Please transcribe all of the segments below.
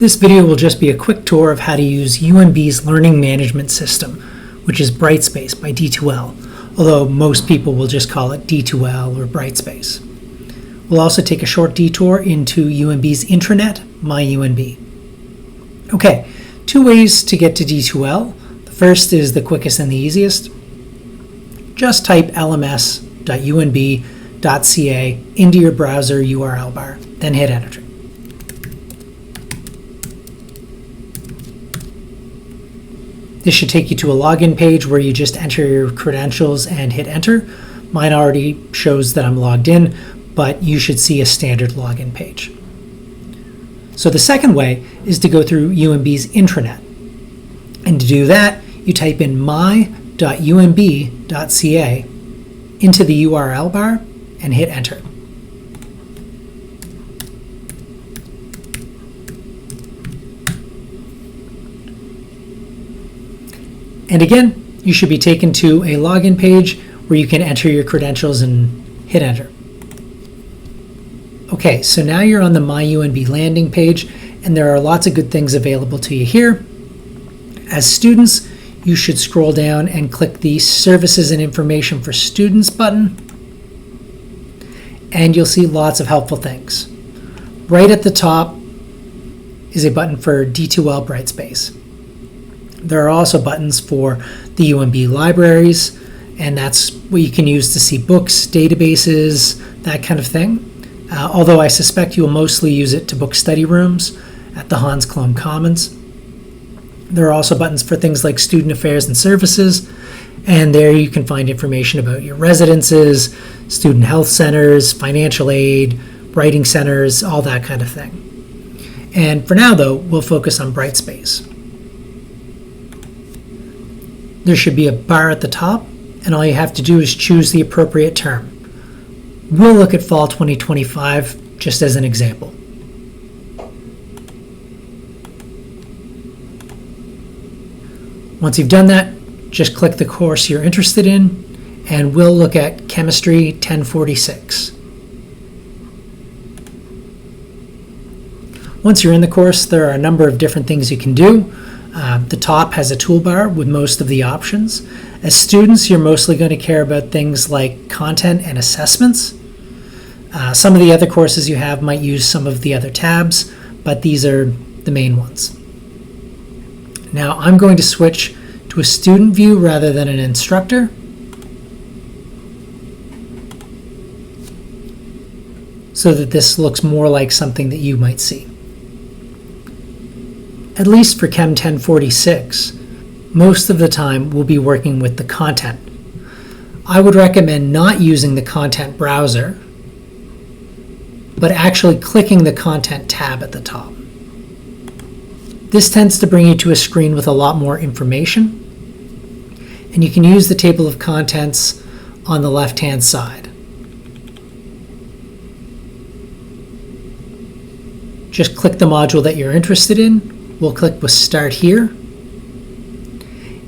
This video will just be a quick tour of how to use UNB's learning management system, which is Brightspace by D2L, although most people will just call it D2L or Brightspace. We'll also take a short detour into UNB's intranet, myUNB. Okay, two ways to get to D2L. The first is the quickest and the easiest. Just type lms.unb.ca into your browser URL bar, then hit enter. This should take you to a login page where you just enter your credentials and hit enter. Mine already shows that I'm logged in, but you should see a standard login page. So the second way is to go through UNB's intranet. And to do that, you type in my.unb.ca into the URL bar and hit enter. And again, you should be taken to a login page where you can enter your credentials and hit enter. Okay, so now you're on the myUNB landing page, and there are lots of good things available to you here. As students, you should scroll down and click the Services and Information for Students button, and you'll see lots of helpful things. Right at the top is a button for D2L Brightspace. There are also buttons for the UNB libraries, and that's what you can use to see books, databases, that kind of thing. Although I suspect you'll mostly use it to book study rooms at the Hans Clone Commons. There are also buttons for things like student affairs and services, and there you can find information about your residences, student health centers, financial aid, writing centers, all that kind of thing. And for now, though, we'll focus on Brightspace. There should be a bar at the top, and all you have to do is choose the appropriate term. We'll look at fall 2025 just as an example. Once you've done that, just click the course you're interested in, and we'll look at Chemistry 1046. Once you're in the course, there are a number of different things you can do. The top has a toolbar with most of the options. As students, you're mostly going to care about things like content and assessments. Some of the other courses you have might use some of the other tabs, but these are the main ones. Now I'm going to switch to a student view rather than an instructor. So that this looks more like something that you might see. At least for Chem 1046, most of the time we'll be working with the content. I would recommend not using the content browser, but actually clicking the content tab at the top. This tends to bring you to a screen with a lot more information, and you can use the table of contents on the left-hand side. Just click the module that you're interested in. We'll click with Start here,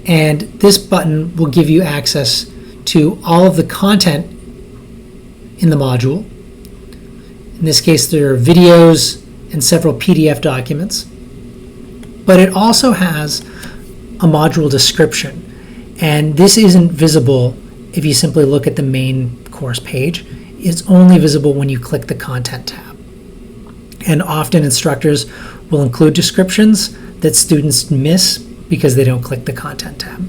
and this button will give you access to all of the content in the module. In this case, there are videos and several PDF documents, but it also has a module description, and this isn't visible if you simply look at the main course page. It's only visible when you click the Content tab. And often instructors will include descriptions that students miss because they don't click the Content tab.